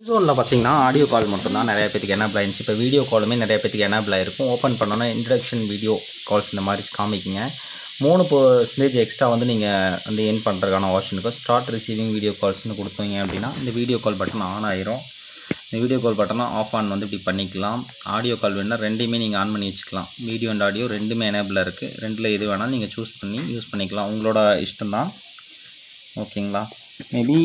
ஜோனில் பார்த்தீங்கன்னா audio call மட்டும்தான் நிறைய பேருக்கு எனேபிள் ஆயிருந்துச்சு. இப்போ வீடியோ காலுமே நிறைய பேருக்கு எனேபிள் ஆயிருக்கும். ஓப்பன் பண்ணோன்னா இன்ட்ரடக்ஷன் வீடியோ கால்ஸ் இந்த மாதிரி காமிக்குங்க. 3% எக்ஸ்ட்ரா வந்து நீங்கள் வந்து என் பண்ணுறதுக்கான ஆப்ஷன் இருக்கும். ஸ்டார்ட் ரிசீவிங் வீடியோ கால்ஸ்னு கொடுத்தீங்க அப்படின்னா இந்த வீடியோ கால் பட்டன் ஆன் ஆயிரும். இந்த வீடியோ கால் பட்டனை ஆஃப் ஆன் வந்து இப்படி பண்ணிக்கலாம். ஆடியோ கால் வேணுன்னா ரெண்டையுமே நீங்கள் ஆன் பண்ணி வச்சுக்கலாம். வீடியோ அண்ட் ஆடியோ ரெண்டுமே எனேபிளாக இருக்குது. ரெண்டில் எது வேணாலும் நீங்கள் சூஸ் பண்ணி யூஸ் பண்ணிக்கலாம். உங்களோட இஷ்டம் தான். ஓகேங்களா? மேபி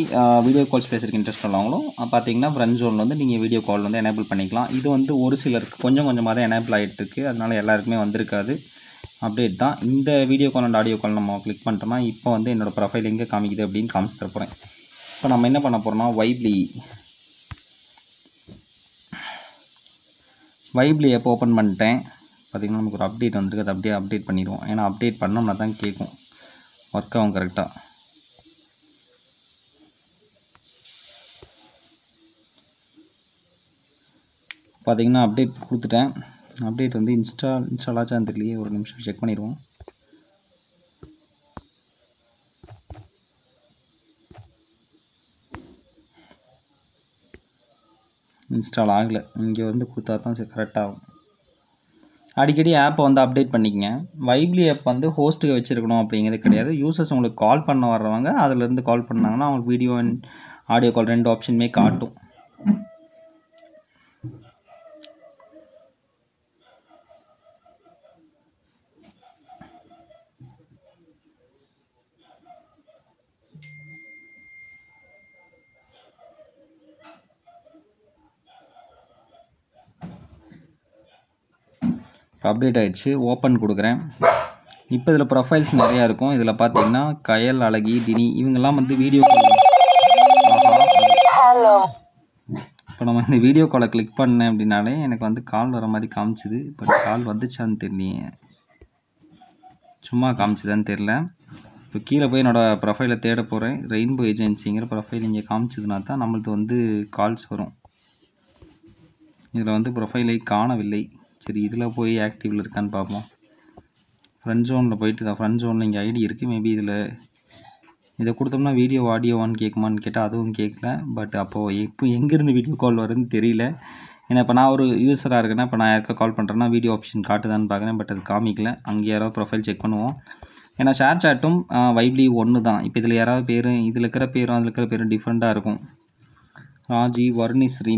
வீடியோ கால்ஸ் பேசுறதுக்கு இன்ட்ரெஸ்ட் உள்ளவங்களும் பார்த்தீங்கன்னா ஃப்ரெண்ட் ஜோனில் வந்து நீங்கள் வீடியோ கால் வந்து எனேபிள் பண்ணிக்கலாம். இது வந்து ஒரு சிலருக்கு கொஞ்சம் கொஞ்சமாக தான் எனேபிள் ஆகிட்டு இருக்குது. அதனால் எல்லாருக்குமே வந்திருக்காது. அப்டேட் தான். இந்த video call and audio call நம்ம கிளிக் பண்ணிட்டோம்னா இப்போ வந்து என்னோடய ப்ரொஃபைல் எங்கே காமிக்குது அப்படின்னு காமிச்சு தர போகிறேன். இப்போ நம்ம என்ன பண்ண போகிறோம்னா வைப்லி ஆப் ஓப்பன் பண்ணிட்டேன். பார்த்திங்கன்னா நமக்கு ஒரு அப்டேட் வந்திருக்கு. அதை அப்படியே அப்டேட் பண்ணிடுவோம். ஏன்னா அப்டேட் பண்ணோம்னா தான் கேட்கும், ஒர்க் ஆகும் கரெக்டாக. பார்த்திங்கன்னா அப்டேட் கொடுத்துட்டேன். அப்டேட் வந்து இன்ஸ்டால் ஆச்சான்னு தெரியலையே, ஒரு நிமிஷம் செக் பண்ணிடுவோம். இன்ஸ்டால் ஆகலை. இங்கே வந்து கொடுத்தா தான் சரி கரெக்டாகும். அடிக்கடி ஆப்பை வந்து அப்டேட் பண்ணிக்கங்க. வைப்லி ஆப் வந்து ஹோஸ்ட்டுக்கு வச்சுருக்கணும் அப்படிங்கிறது கிடையாது. யூசர்ஸ் உங்களுக்கு கால் பண்ண வர்றவங்க அதிலேருந்து கால் பண்ணாங்கன்னா அவங்களுக்கு வீடியோ அண்ட் ஆடியோ கால் ரெண்டு ஆப்ஷனுமே காட்டும். அப்டேட் ஆகிடுச்சு. ஓப்பன் கொடுக்குறேன். இப்போ இதில் ப்ரொஃபைல்ஸ் நிறையா இருக்கும். இதில் பார்த்தீங்கன்னா கயல், அழகி, டினி இவங்கெல்லாம் வந்து வீடியோ கால். இப்போ நம்ம இந்த வீடியோ காலை கிளிக் பண்ணேன் அப்படின்னாலே எனக்கு வந்து கால் வர மாதிரி காமிச்சிது. பட் கால் வந்துச்சான்னு தெரியலையே, சும்மா காமிச்சுதான்னு தெரில. இப்போ கீழே போய் என்னோடய ப்ரொஃபைலை தேட போகிறேன். ரெயின்போ ஏஜென்சிங்கிற ப்ரொஃபைல் இங்கே காமிச்சதுனா தான் நம்மளுக்கு வந்து கால்ஸ் வரும். இதில் வந்து ப்ரொஃபைலை காணவில்லை. சரி, இதில் போய் ஆக்டிவில் இருக்கான்னு பார்ப்போம். ஃப்ரெண்ட் ஜோனில் போயிட்டு தான் ஃப்ரெண்ட் ஜோனில் இங்கே ஐடி இருக்குது. மேபி இதை கொடுத்தோம்னா வீடியோ ஆடியோவான்னு கேட்குமான்னு கேட்டால் அதுவும் கேட்கல. பட் அப்போது எங்கேருந்து வீடியோ கால் வருதுன்னு தெரியல. ஏன்னா இப்போ நான் ஒரு யூஸராக இருக்கேன்னா இப்போ நான் யாருக்கா கால் பண்ணுறேன்னா வீடியோ ஆப்ஷன் காட்டுதான்னு பார்க்குறேன். பட் அது காமிக்கல. அங்கே யாராவது ப்ரொஃபைல் செக் பண்ணுவோம். ஏன்னா ஷேர் சாட்டும் வைப்லி ஒன்று தான். இப்போ இதில் யாராவது பேர் இதில் இருக்கிற பேரும் அதில் இருக்கிற பேரும் டிஃப்ரெண்ட்டாக இருக்கும். ராஜி, வர்ணிஸ்ரீ,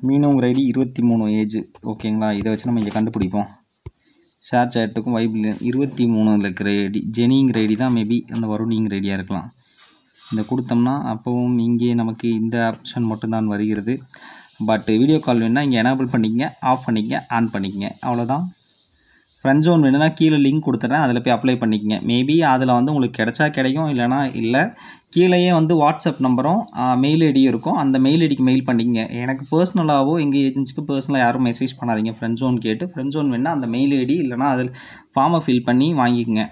மீனுங்கிற ஐடி 23 ஏஜ். ஓகேங்களா? இதை வச்சு நம்ம இங்கே கண்டுபிடிப்போம். ஷேர் சேட்டுக்கும் வைப்லி 23 இருக்கிற ஐடி ஜெனிங்கிற ஐடி தான். மேபி அந்த வருணிங்கிற ஐடியாக இருக்கலாம். இந்த கொடுத்தோம்னா அப்போவும் இங்கே நமக்கு இந்த ஆப்ஷன் மட்டும்தான் வருகிறது. பட் வீடியோ கால் வேணுன்னா இங்கே எனேபிள் பண்ணிக்கங்க, ஆஃப் பண்ணிக்கங்க, ஆன் பண்ணிக்கங்க, அவ்வளோதான். ஃப்ரெண்ட் ஜோன் வேணுன்னா கீழே லிங்க் கொடுத்துட்றேன். அதில் போய் அப்ளை பண்ணிக்கங்க. மேபி அதில் வந்து உங்களுக்கு கிடைச்சா கிடைக்கும், இல்லைனா இல்லை. கீழேயே வந்து வாட்ஸ்அப் நம்பரும் மெயில் ஐடியும் இருக்கும். அந்த மெயில் ஐடிக்கு மெயில் பண்ணிக்கங்க. எனக்கு பர்சனலாகவோ எங்கள் ஏஜென்சிக்கு பர்சனலாக யாரும் மெசேஜ் பண்ணாதீங்க. ஃப்ரெண்ட் ஜோன் கேட்டு ஃப்ரெண்ட் ஜோன் வேணுன்னா அந்த மெயில் ஐடி இல்லைனா அதில் ஃபார்மை ஃபில் பண்ணி வாங்கிக்கோங்க.